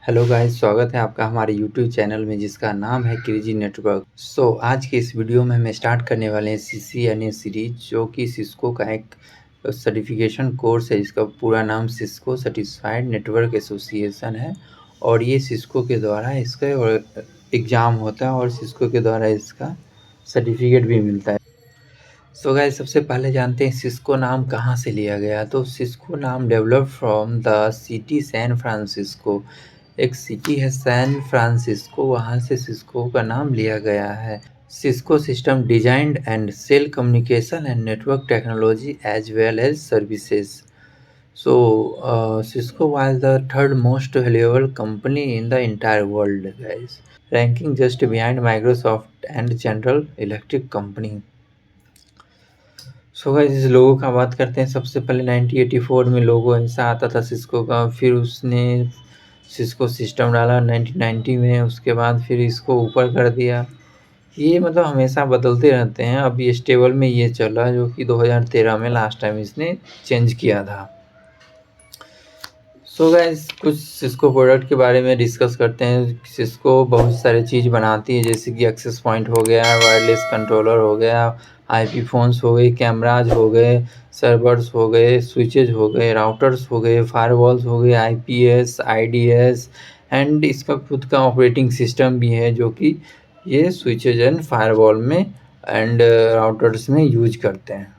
Hello guys, स्वागत है आपका हमारे यूट्यूब चैनल में जिसका नाम है क्रेजी नेटवर्क। आज के इस वीडियो में हम स्टार्ट करने वाले हैं CCNA सीरीज, जो कि सिस्को का एक सर्टिफिकेशन कोर्स है जिसका पूरा नाम सिस्को सर्टिफाइड नेटवर्क एसोसिएशन है। और ये सिस्को के द्वारा इसका एग्ज़ाम होता है और सिस्को के द्वारा इसका सर्टिफिकेट भी मिलता है। गाइस, सबसे पहले जानते हैं सिस्को नाम कहाँ से लिया गया। तो सिस्को नाम develop from the city San Francisco. एक सिटी है सैन फ्रांसिस्को, वहाँ से सिस्को का नाम लिया गया है। Cisco system designed and sell communication and network technology as well as services. Cisco was the third most valuable company in the entire world, guys, ranking just behind Microsoft and General Electric company. Guys, इस लोगो का बात करते हैं। सबसे पहले 1984 में लोगो ऐसा आता था सिस्को का, फिर उसने सिस्को सिस्टम डाला 1990 में, उसके बाद फिर इसको ऊपर कर दिया। ये मतलब हमेशा बदलते रहते हैं। अब ये स्टेबल में ये चला, जो कि 2013 में लास्ट टाइम इसने चेंज किया था। गाइस, कुछ सिस्को प्रोडक्ट के बारे में डिस्कस करते हैं। सिस्को बहुत सारी चीज़ बनाती है, जैसे कि एक्सेस पॉइंट हो गया, वायरलेस कंट्रोलर हो गया, IP फ़ोन्स हो गए, कैमराज हो गए, सर्वर्स हो गए, स्विचेज हो गए, राउटर्स हो गए, फायरवॉल्स हो गए, IPS, IDS, एंड इसका खुद का ऑपरेटिंग सिस्टम भी है, जो कि ये स्विचेज एंड फायरवॉल में एंड राउटर्स में यूज करते हैं।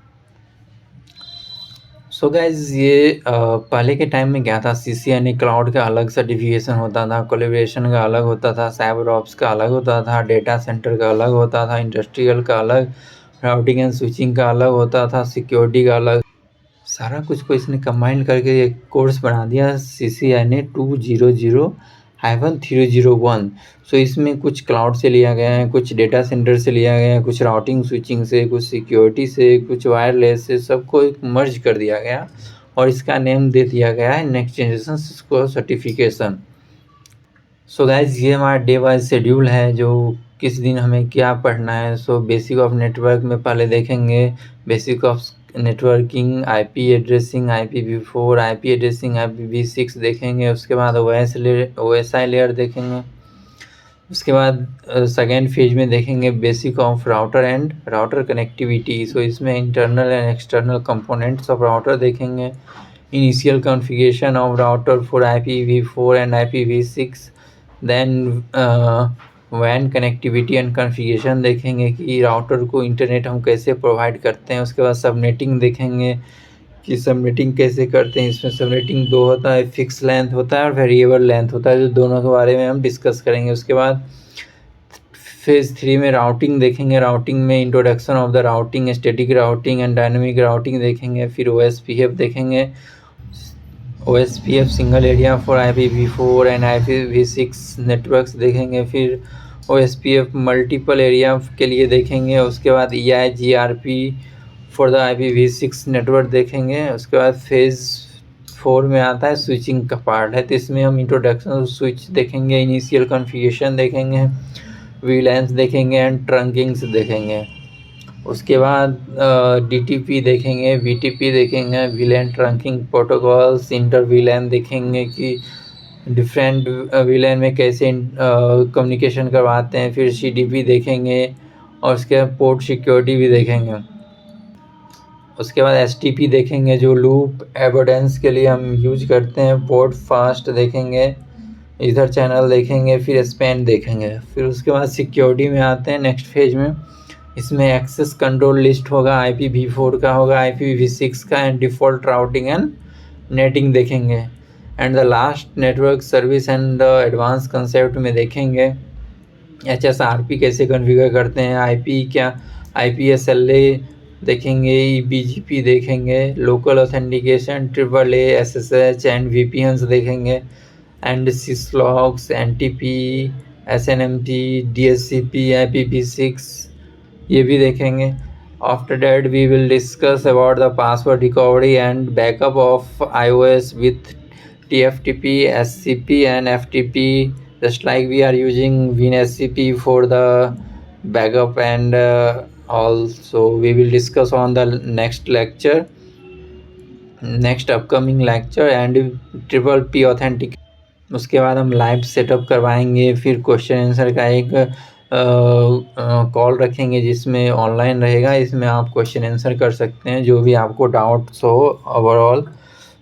गाइज, ये पहले के टाइम में क्या था, CCNA क्लाउड का अलग सर्टिफिकेशन होता था, कोलैबोरेशन का अलग होता था, साइबर ऑप्स का अलग होता था, डेटा सेंटर का अलग होता था, इंडस्ट्रियल का अलग, राउटिंग एंड स्विचिंग का अलग होता था, सिक्योरिटी का अलग। सारा कुछ को इसने कंबाइन करके एक कोर्स बना दिया, CCNA 200-301। इसमें कुछ क्लाउड से लिया गया है, कुछ डेटा सेंटर से लिया गया है, कुछ राउटिंग स्विचिंग से, कुछ सिक्योरिटी से, कुछ वायरलेस से, सबको एक मर्ज कर दिया गया और इसका नेम दे दिया गया है next generation Cisco certification. Guys, ये हमारा डे वाइज शेड्यूल है, जो किस दिन हमें क्या पढ़ना है। बेसिक ऑफ नेटवर्क में पहले देखेंगे basic of networking, IP addressing, IPv4, IP addressing, IPv6 देखेंगे। उसके बाद OSI लेयर देखेंगे। उसके बाद सेकेंड फेज में देखेंगे basic of router and router connectivity. इसमें internal and external components of router देखेंगे। Initial configuration of router for IPv4 and IPv6। Then वैन कनेक्टिविटी एंड कॉन्फ़िगरेशन देखेंगे कि राउटर को इंटरनेट हम कैसे प्रोवाइड करते हैं। उसके बाद सबनेटिंग देखेंगे कि सबनेटिंग कैसे करते हैं। इसमें सबनेटिंग दो होता है, फिक्स लेंथ होता है और वेरिएबल लेंथ होता है, जो दोनों के बारे में हम डिस्कस करेंगे। उसके बाद फेज़ 3 में राउटिंग देखेंगे। राउटिंग में introduction of the routing, static routing and dynamic routing देखेंगे। फिर OSPF देखेंगे। OSPF single area for IPv4 and IPv6 networks देखेंगे। फिर OSPF मल्टीपल एरिया के लिए देखेंगे। उसके बाद EIGRP for the IPv6 network देखेंगे। उसके बाद फेज़ 4 में आता है स्विचिंग का पार्ट है, तो इसमें हम इंट्रोडक्शन स्विच देखेंगे, इनिशियल कॉन्फ़िगरेशन देखेंगे, VLANs देखेंगे एंड ट्रंकिंग्स देखेंगे। उसके बाद DTP देखेंगे, VTP देखेंगे, VLAN trunking protocols, inter VLAN देखेंगे कि डिफरेंट VLAN में कैसे कम्युनिकेशन करवाते हैं। फिर CDP देखेंगे और उसके बाद पोर्ट सिक्योरिटी भी देखेंगे। उसके बाद STP देखेंगे, जो लूप एवोडेंस के लिए हम यूज करते हैं। पोर्ट फास्ट देखेंगे, इधर चैनल देखेंगे, फिर स्पैन देखेंगे। फिर उसके बाद सिक्योरिटी में आते हैं नेक्स्ट फेज में। इसमें एक्सेस कंट्रोल लिस्ट होगा, IPv4 का होगा, IPv6 का, and default routing and NATing देखेंगे। And the last network service and the advance concept में देखेंगे HSRP कैसे कॉन्फ़िगर करते हैं, IP क्या, IPSLA देखेंगे, BGP देखेंगे, local authentication, AAA, SSH and VPNs देखेंगे, and SysLogs, NTP, SNMP, DHCP, IPv6 ये भी देखेंगे। After that we will discuss about the password recovery and backup of iOS with TFTP, SCP and FTP, just like we are using WinSCP for the backup, and also we will discuss on the next upcoming lecture, and triple P authentic. उसके बाद हम live setup करवाएंगे, फिर question answer का एक call रखेंगे जिसमें online रहेगा। इसमें आप क्वेश्चन आंसर कर सकते हैं जो भी आपको डाउट्स हो ओवरऑल।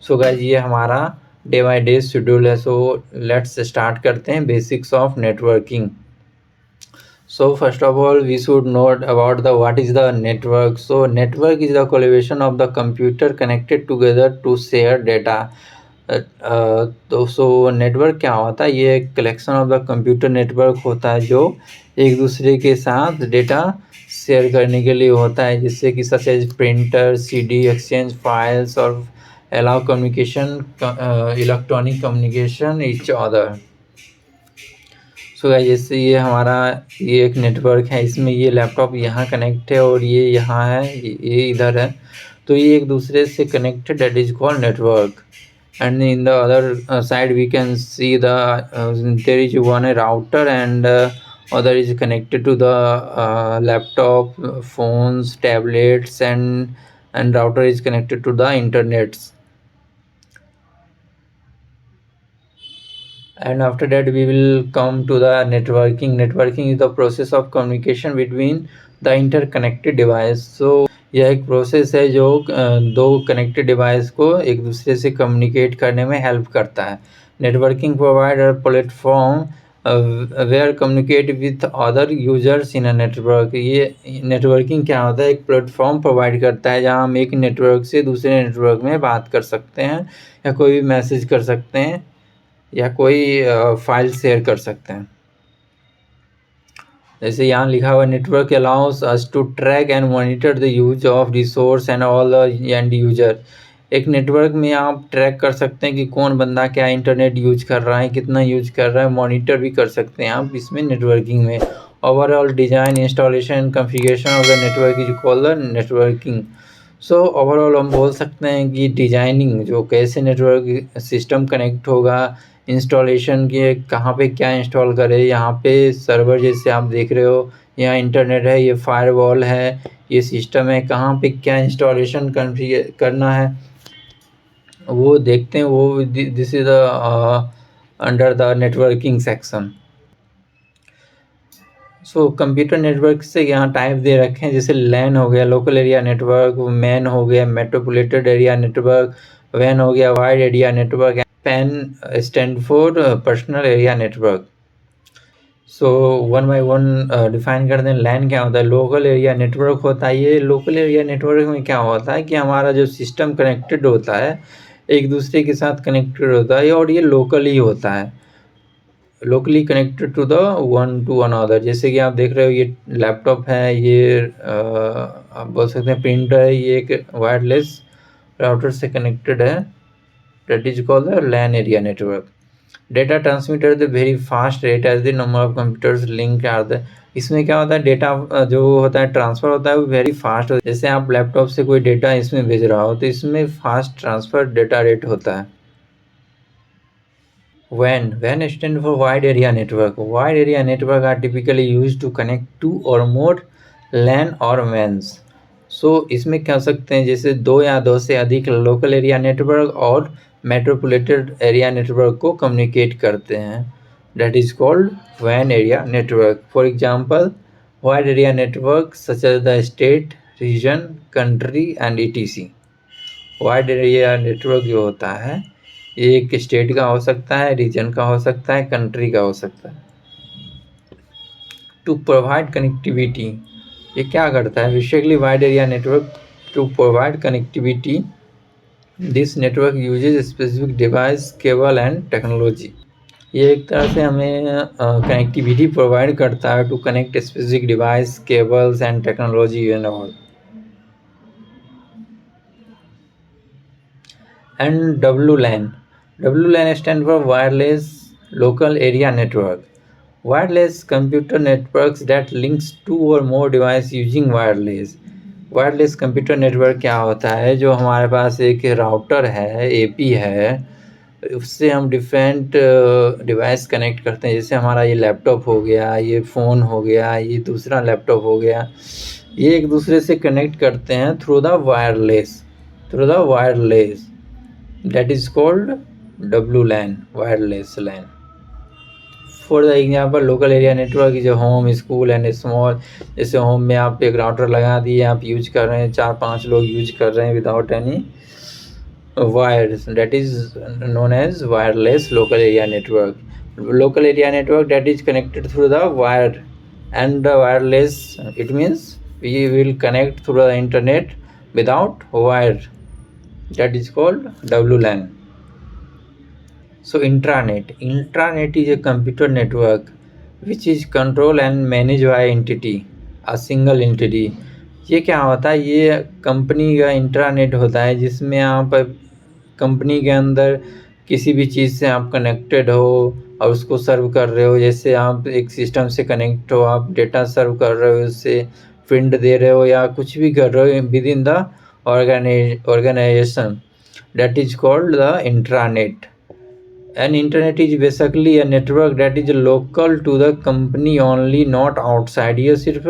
सो गाइस ये हमारा डे बाय डे शेड्यूल है। सो लेट्स स्टार्ट करते हैं basics of networking. So first of all, we should know about the what is the network. So network is the collaboration of the computer connected together to share data. तो so network क्या होता है? ये एक collection of the computer network होता है जो एक दूसरे के साथ डेटा शेयर करने के लिए होता है, जिससे कि such as printer, CD, exchange files और allow communication, electronic communication each other. So guys जैसे ये एक नेटवर्क है, इसमें ये लैपटॉप यहाँ कनेक्ट है और ये यहाँ है, ये इधर है, तो ये एक दूसरे से connected, that is called network. And in the other side we can see there is one router and other is connected to the laptop, phones, tablets, and router is connected to the internets. And after that we will come to the networking. Networking is the process of communication between the interconnected device. So यह एक process है जो दो connected device को एक दूसरे से communicate करने में हेल्प करता है। Networking provide a platform where communicate with other users in a network. ये नेटवर्किंग क्या होता है? एक प्लेटफॉर्म प्रोवाइड करता है जहां हम एक नेटवर्क से दूसरे नेटवर्क में बात कर सकते हैं, या कोई भी मैसेज कर सकते हैं, या कोई फाइल शेयर कर सकते हैं। जैसे यहाँ लिखा हुआ network allows us to track and monitor the use of resource and all the and user. एक नेटवर्क में आप ट्रैक कर सकते हैं कि कौन बंदा क्या इंटरनेट यूज कर रहा है, कितना यूज कर रहा है, मॉनिटर भी कर सकते हैं आप इसमें नेटवर्किंग में। Overall design, installation, configuration of the network is called the networking. So overall हम बोल सकते हैं कि डिजाइनिंग, जो कैसे नेटवर्क सिस्टम कनेक्ट होगा, इंस्टॉलेशन के कहाँ पे क्या इंस्टॉल करें, यहाँ पे सर्वर जैसे आप देख रहे हो, यहाँ इंटरनेट है, ये फायरवॉल है, ये सिस्टम है, कहाँ पे क्या इंस्टॉलेशन करना है वो देखते हैं। वो this is the under the networking section. So computer network से यहाँ टाइप दे रखे हैं, जैसे लैन हो गया, लोकल एरिया नेटवर्क, मैन हो गया, मेट्रोपोलिटन एरिया नेटवर्क, वैन हो गया, wide area network, pen stand for personal area network. So one by one define कर दें। लैन क्या होता है? लोकल एरिया नेटवर्क होता है। ये लोकल एरिया नेटवर्क में क्या होता है कि हमारा जो सिस्टम कनेक्टेड होता है एक दूसरे के साथ कनेक्टेड होता है, और ये लोकली होता है, locally connected to the one to another. जैसे कि आप देख रहे हो ये लैपटॉप है, ये आप बोल सकते हैं प्रिंटर है, ये एक वायरलेस राउटर से कनेक्टेड है, that is called the LAN area network. Data transmitter the very fast rate as the number of computers link are the. इसमें क्या होता है? डेटा जो होता है ट्रांसफ़र होता है वो वेरी फास्ट होता है। जैसे आप लैपटॉप से कोई डेटा इसमें भेज रहा हो तो इसमें फास्ट ट्रांसफ़र डेटा रेट होता है। WAN stand for wide area network. Wide area network are typically used to connect two or more LAN or WANs. So इसमें क्या सकते हैं? जैसे दो या दो से अधिक लोकल एरिया नेटवर्क और मेट्रोपोलिटन एरिया नेटवर्क को कम्युनिकेट करते हैं, that is called WAN area network. For example, wide area network such as the state, region, country and etc. Wide area network जो होता है ये एक स्टेट का हो सकता है, रीजन का हो सकता है, कंट्री का हो सकता है। टू प्रोवाइड कनेक्टिविटी, ये क्या करता है? Basically wide area network to provide connectivity, this network uses specific device, cable and technology. ये एक तरह से हमें कनेक्टिविटी प्रोवाइड करता है to connect specific device, cables and technology and all. And WLAN stand for wireless local area network. Wireless computer networks that links two or more devices using wireless. Wireless computer network क्या होता है? जो हमारे पास एक router है, AP है, उससे हम डिफरेंट डिवाइस कनेक्ट करते हैं। जैसे हमारा ये लैपटॉप हो गया, ये फ़ोन हो गया, ये दूसरा लैपटॉप हो गया, ये एक दूसरे से कनेक्ट करते हैं through the wireless, that is called WLAN, wireless LAN. For the example local area network is home, school and small. जैसे होम में आप एक राउटर लगा दिए, आप यूज कर रहे हैं, 4-5 लोग यूज कर रहे हैं without any wire, that is known as wireless local area network. Local area network that is connected through the wire, and the wireless, it means we will connect through the internet without wire, that is called WLAN. So intranet is a computer network which is controlled and managed by entity, a single entity. ये क्या होता है, ये company का intranet होता है जिसमें आप कंपनी के अंदर किसी भी चीज़ से आप कनेक्टेड हो और उसको सर्व कर रहे हो। जैसे आप एक सिस्टम से कनेक्ट हो, आप डेटा सर्व कर रहे हो, उससे प्रिंट दे रहे हो या कुछ भी कर रहे हो with in the organization, that is called the intranet. An internet is basically a network that is local to the company only, not outside. ये सिर्फ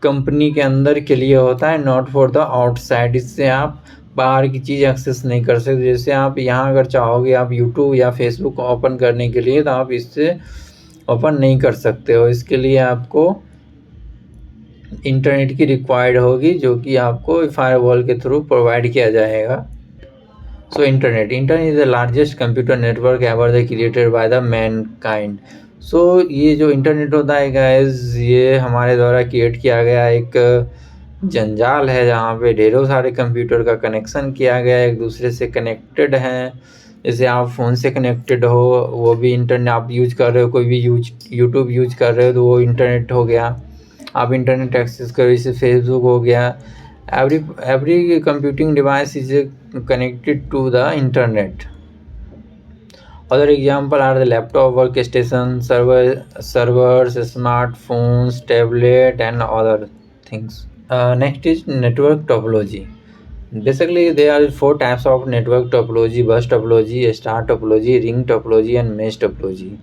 कंपनी के अंदर के लिए होता है, नॉट फॉर द आउटसाइड। इससे आप बाहर की चीज़ एक्सेस नहीं कर सकते। जैसे आप यहाँ अगर चाहोगे आप यूट्यूब या फेसबुक ओपन करने के लिए, तो आप इससे ओपन नहीं कर सकते हो। इसके लिए आपको इंटरनेट की रिक्वायर्ड होगी, जो कि आपको फायरवॉल के थ्रू प्रोवाइड किया जाएगा। So internet is the largest computer network ever created by the mankind. So ये जो इंटरनेट होता है guys, ये हमारे द्वारा क्रिएट किया गया एक जंजाल है जहाँ पे ढेरों सारे कंप्यूटर का कनेक्शन किया गया है, एक दूसरे से कनेक्टेड हैं। जैसे आप फ़ोन से कनेक्टेड हो, वो भी इंटरनेट आप यूज कर रहे हो, कोई भी यूट्यूब यूज कर रहे हो तो वो इंटरनेट हो गया। आप इंटरनेट एक्सेस करो, जैसे फेसबुक हो गया। Every computing device is connected to the internet. Other example are the laptop, workstation, servers, smartphones, tablet, and other things. Next is network topology. Basically, there are 4 types of network topology: bus topology, star topology, ring topology, and mesh topology.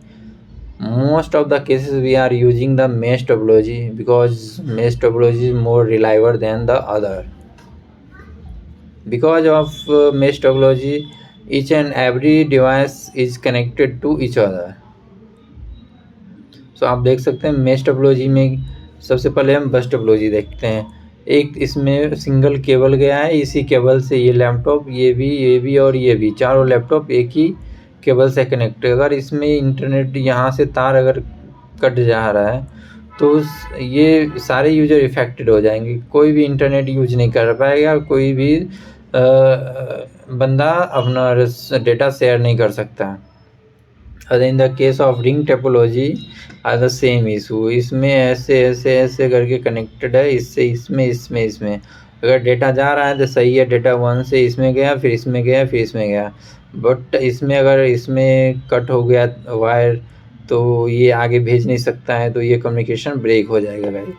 Most of the cases we are using the mesh topology because mesh topology is more reliable than the other. Because of mesh topology, each and every device is connected to each other. So आप देख सकते हैं mesh topology में सबसे पहले हम बस topology देखते हैं। एक इसमें सिंगल केबल गया है, इसी केबल से ये लैपटॉप, ये भी और ये भी, चारों लैपटॉप एक ही केबल से कनेक्ट है। अगर इसमें इंटरनेट यहाँ से तार अगर कट जा रहा है तो ये सारे यूजर इफेक्टेड हो जाएंगे, कोई भी इंटरनेट यूज नहीं कर पाएगा, कोई भी बंदा अपना डेटा शेयर नहीं कर सकता। Other in the case of ring topology are the same issue. इसमें ऐसे करके कनेक्टेड है, इससे इसमें अगर डेटा जा रहा है तो सही है, डेटा 1 से इसमें गया, फिर इसमें गया, फिर इसमें गया। बट इसमें अगर इसमें कट हो गया वायर तो ये आगे भेज नहीं सकता है, तो ये कम्युनिकेशन ब्रेक हो जाएगा भाई।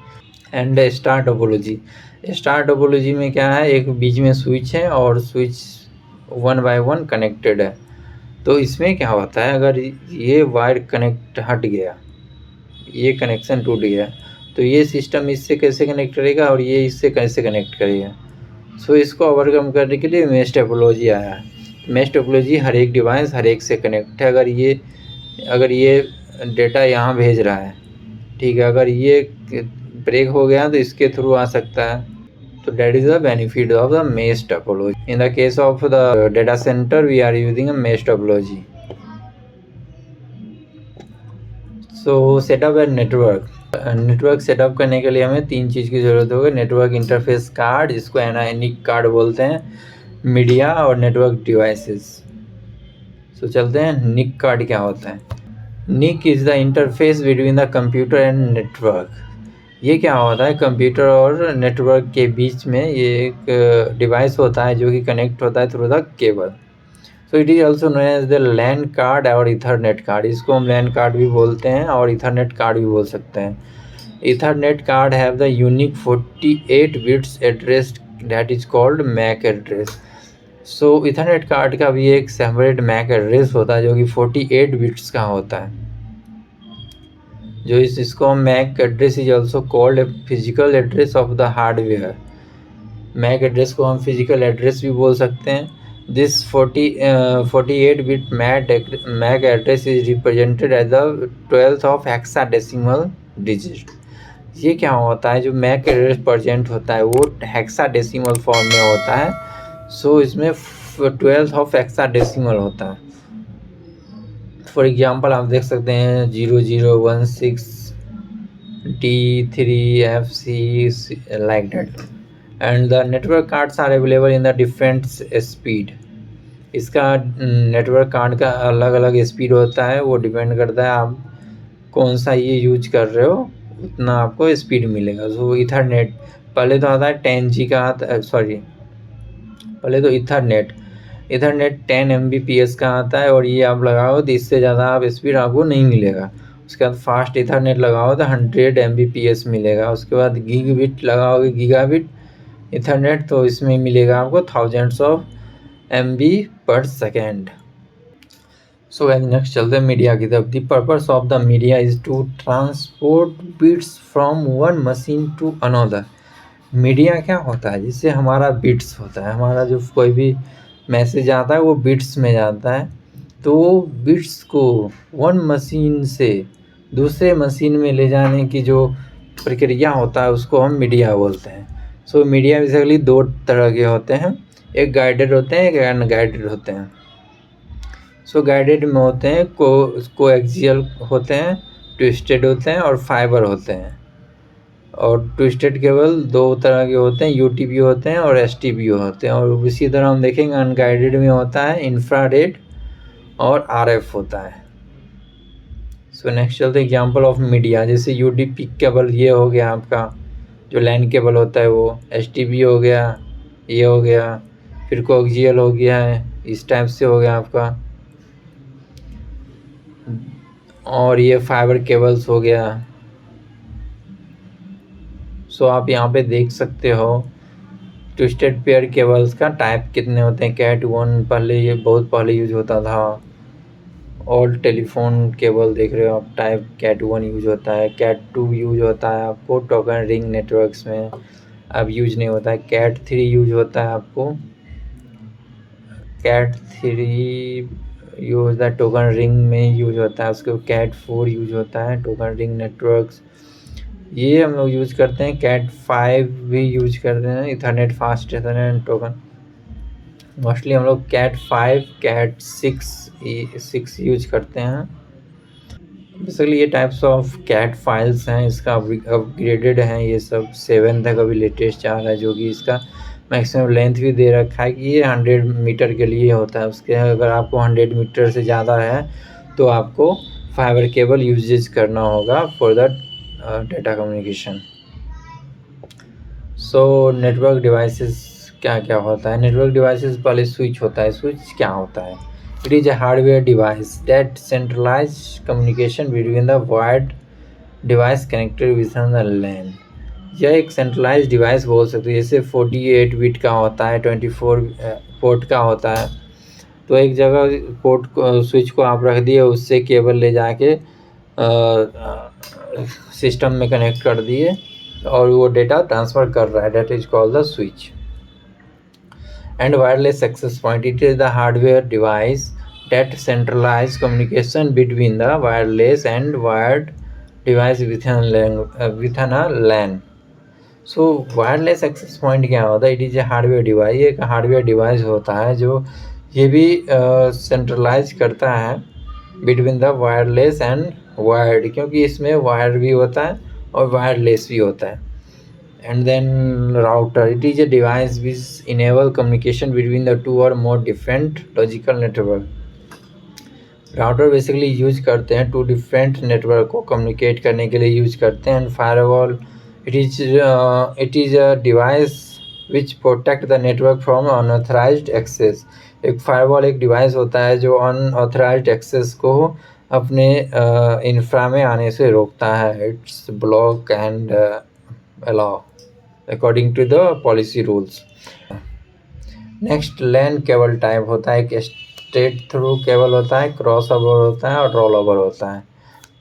एंड स्टार टोपोलॉजी में क्या है, एक बीच में स्विच है और स्विच 1 बाय 1 कनेक्टेड है। तो इसमें क्या होता है, अगर ये वायर कनेक्ट हट गया, ये कनेक्शन टूट गया, तो ये सिस्टम इससे कैसे कनेक्ट करेगा और ये इससे कैसे कनेक्ट करेगा। सो इसको ओवरकम करने के लिए मेश टोपोलॉजी आया है। मेश टोपोलॉजी हर एक डिवाइस हर एक से कनेक्ट है। अगर ये डेटा यहाँ भेज रहा है, ठीक है, अगर ये ब्रेक हो गया तो इसके थ्रू आ सकता है। तो that is the benefit of the mesh topology. In the case of the data center, we are using a mesh topology. So setup a network. Network setup करने के लिए हमें 3 चीज़ की ज़रूरत होगी। नेटवर्क इंटरफेस कार्ड, जिसको NIC कार्ड बोलते हैं, मीडिया और नेटवर्क डिवाइसेस। सो चलते हैं NIC कार्ड क्या होता है। NIC is the interface between the computer and network. ये क्या होता है, कंप्यूटर और नेटवर्क के बीच में ये एक डिवाइस होता है जो कि कनेक्ट होता है through the cable. So it is also known as the LAN card और इथरनेट कार्ड। इसको हम लैन कार्ड भी बोलते हैं और इथरनेट कार्ड भी बोल सकते हैं। Ethernet card have the unique 48 bits address that is called MAC address. So ethernet card का भी एक सेपरेट मैक एड्रेस होता है जो कि 48 बिट्स का होता है। जो इसको MAC address is also called a physical address of the hardware. MAC address को हम फिजिकल एड्रेस भी बोल सकते हैं। This 48-bit MAC address is represented as the 12th of hexadecimal digit. ये क्या होता है, जो मैक एड्रेस प्रेजेंट होता है वो हेक्साडेसिमल फॉर्म में होता है। सो इसमें 12th ऑफ हेक्साडेसिमल होता है। फॉर एग्जांपल आप देख सकते हैं 0016D3FC like that, and the network cards are available in the different speed. इसका नेटवर्क कार्ड का अलग अलग स्पीड होता है, वो डिपेंड करता है आप कौन सा ये यूज कर रहे हो उतना आपको स्पीड मिलेगा। सो इथरनेट पहले तो आता है 10G का पहले तो इथरनेट 10 Mbps का आता है, और ये आप लगाओ तो इससे ज़्यादा आप स्पीड आपको नहीं मिलेगा। उसके बाद फास्ट इथरनेट लगाओ तो 100 Mbps मिलेगा। उसके बाद गीगाबिट लगाओगे, गीगाबिट इथरनेट, तो इसमें मिलेगा आपको thousands of MB/s। So next चलते हैं मीडिया की तरफ। The purpose of the media is to transport bits from one machine to another. Media क्या होता है, जिससे हमारा बिट्स होता है, हमारा जो कोई भी मैसेज आता है वो बिट्स में जाता है। तो बिट्स को वन मशीन से दूसरे मशीन में ले जाने की जो प्रक्रिया होता है उसको हम मीडिया बोलते हैं। सो मीडिया बेसिकली दो तरह के होते हैं, एक गाइडेड होते हैं, एक अनगाइडेड होते हैं। सो गाइडेड में होते हैं कोएक्सियल होते हैं, ट्विस्टेड होते हैं और फाइबर होते हैं। और ट्विस्टेड केबल दो तरह के होते हैं, UTP होते हैं और STP होते हैं। और इसी तरह हम देखेंगे अनगाइडेड में होता है इंफ्रारेड और RF होता है। सो नेक्स्ट चलते हैं एग्जांपल ऑफ मीडिया। जैसे UDP केबल ये हो गया आपका, जो लैन केबल होता है वो, STP हो गया, ये हो गया, फिर कोएक्सियल हो गया है, इस टाइप से हो गया आपका, और ये फाइबर केबल्स हो गया। सो आप यहाँ पे देख सकते हो ट्विस्टेड पेयर केबल्स का टाइप कितने होते हैं। कैट 1 पहले, ये बहुत पहले यूज होता था। और टेलीफोन केबल देख रहे हो आप, टाइप कैट 1 यूज होता है। कैट 2 यूज होता है आपको टोकन रिंग नेटवर्क्स में, अब यूज नहीं होता है। कैट 3 यूज होता है आपको, कैट 3 यूज होता है टोकन रिंग में यूज होता है। उसके कैट 4 यूज होता है टोकन रिंग नेटवर्क्स, ये हम लोग यूज करते हैं। कैट 5 भी यूज करते हैं, Ethernet fast Ethernet token. Mostly हम लोग कैट 5 कैट 6 यूज करते हैं। बेसिकली ये टाइप्स ऑफ कैट फाइल्स हैं, इसका अपग्रेडेड हैं ये सब, 7 तक अभी लेटेस्ट आ रहा है, जो कि इसका मैक्सिमम लेंथ भी दे रखा है कि ये 100 मीटर के लिए होता है। उसके अगर आपको 100 मीटर से ज़्यादा है तो आपको फाइबर केबल यूजेज करना होगा for the data communication. So network devices क्या क्या होता है। नेटवर्क डिवाइसेस पहले स्विच होता है। स्विच क्या होता है? It is a hardware device that centralize communication between the wired device connected with the LAN. यह एक सेंट्रलाइज डिवाइस बोल सकते हैं। जैसे 48 बिट का होता है, 24 पोर्ट का होता है। तो एक जगह पोर्ट को, स्विच को आप रख दिए, उससे केबल ले जाके सिस्टम में कनेक्ट कर दिए और वो डेटा ट्रांसफ़र कर रहा है, that is called the switch. And wireless access point, it is the hardware device that centralize communication between the wireless and wired device within a LAN। So wireless access point क्या होता है? It is a hardware device, ये एक hardware device होता है जो ये भी सेंट्रलाइज करता है between the wireless and wired, क्योंकि इसमें वायर भी होता है और वायरलेस भी होता है। And then router, it is a device which enable communication between the two और more different logical network. Router basically use करते हैं टू डिफरेंट नेटवर्क को कम्युनिकेट करने के लिए यूज करते हैं। And firewall, it is a device which protect the network from unauthorized access. एक फायरवॉल एक डिवाइस होता है जो अनऑथराइज्ड एक्सेस को अपने इंफ्रा में आने से रोकता है। It's block and allow according to the policy rules. Next LAN cable type होता है, एक स्ट्रेट थ्रू केबल होता है, क्रॉस ओवर होता है और रोल ओवर होता है।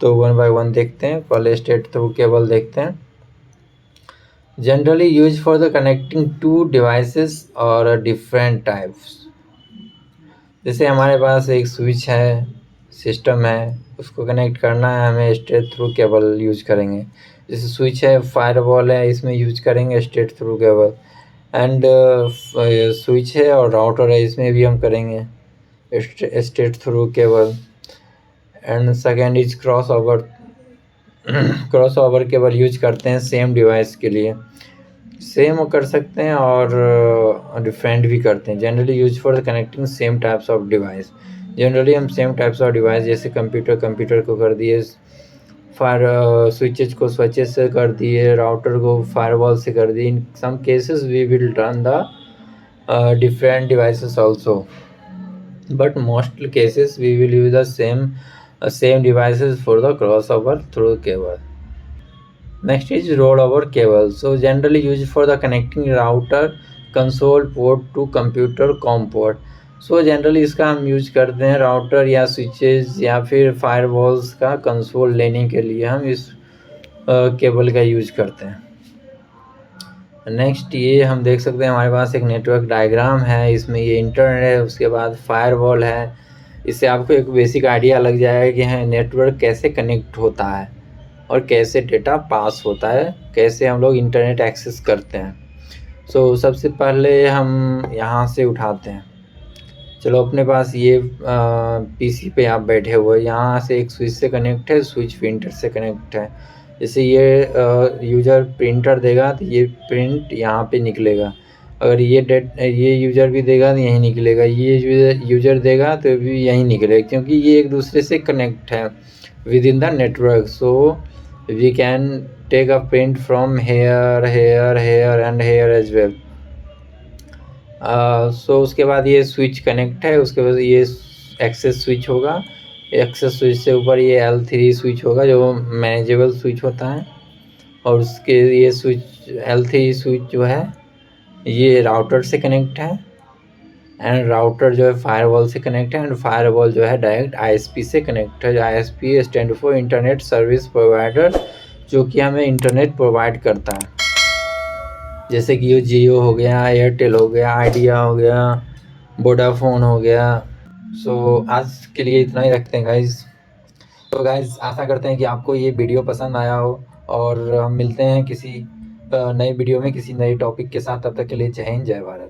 तो 1 बाय 1 देखते हैं। पहले स्ट्रेट थ्रू केबल देखते हैं। Generally use for the connecting two devices और डिफरेंट टाइप्स। जैसे हमारे पास एक स्विच है, सिस्टम है, उसको कनेक्ट करना है हमें, स्ट्रेट थ्रू केबल यूज करेंगे। जैसे स्विच है, फायरवॉल है, इसमें यूज करेंगे straight through cable. And switch है और राउटर है, इसमें भी हम करेंगे straight through cable. And second is cross over cross over cable use करते हैं सेम डिवाइस के लिए। सेम कर सकते हैं और डिफरेंट भी करते हैं। Generally use for connecting same types of device. Generally हम सेम टाइप्स ऑफ डिवाइस, जैसे कंप्यूटर को कर दिए, फायर स्विचेज को स्विचेस से कर दिए, राउटर को फायरवॉल से कर दिए। In some cases we will run the different devices also, but most cases we will use the same devices for the crossover through cable. Next is rollover cable. So generally used for the connecting router console port to computer com port. So generally इसका हम use करते हैं router या switches या फिर firewalls का console लेने के लिए हम इस केबल का यूज करते हैं। नेक्स्ट ये हम देख सकते हैं हमारे पास एक नेटवर्क डायग्राम है, इसमें ये इंटरनेट है, उसके बाद फायरवॉल है। इससे आपको एक बेसिक आइडिया लग जाएगा कि हाँ नेटवर्क कैसे कनेक्ट होता है और कैसे डेटा पास होता है, कैसे हम लोग इंटरनेट एक्सेस करते हैं। सो सबसे पहले हम यहाँ से उठाते हैं। चलो अपने पास ये पीसी पे आप बैठे हुए, यहाँ से एक स्विच से कनेक्ट है, स्विच प्रिंटर से कनेक्ट है। जैसे ये यूज़र प्रिंटर देगा तो ये प्रिंट यहाँ पे निकलेगा। अगर ये यूज़र भी देगा तो यहीं निकलेगा, ये यूज़र देगा तो भी यहीं निकलेगा, क्योंकि ये एक दूसरे से कनेक्ट है with in the network. So we can take a print from here here here and here as well. सो उसके बाद ये स्विच कनेक्ट है, उसके बाद ये एक्सेस स्विच होगा। एक्सेस स्विच से ऊपर ये L3 स्विच होगा जो मैनेजेबल स्विच होता है, और उसके ये स्विच L3 स्विच जो है ये राउटर से कनेक्ट है, एंड राउटर जो है फायरवॉल से कनेक्ट है, एंड फायरवॉल जो है डायरेक्ट ISP से कनेक्ट है। ISP stand for internet service provider, जो कि हमें इंटरनेट प्रोवाइड करता है। जैसे कि ये जियो हो गया, एयरटेल हो गया, आइडिया हो गया, वोडाफोन हो गया। सो आज के लिए इतना ही रखते हैं गाइज। तो गाइज आशा करते हैं कि आपको ये वीडियो पसंद आया हो, और हम मिलते हैं किसी नए वीडियो में किसी नए टॉपिक के साथ। तब तक के लिए जय हिंद, जय भारत।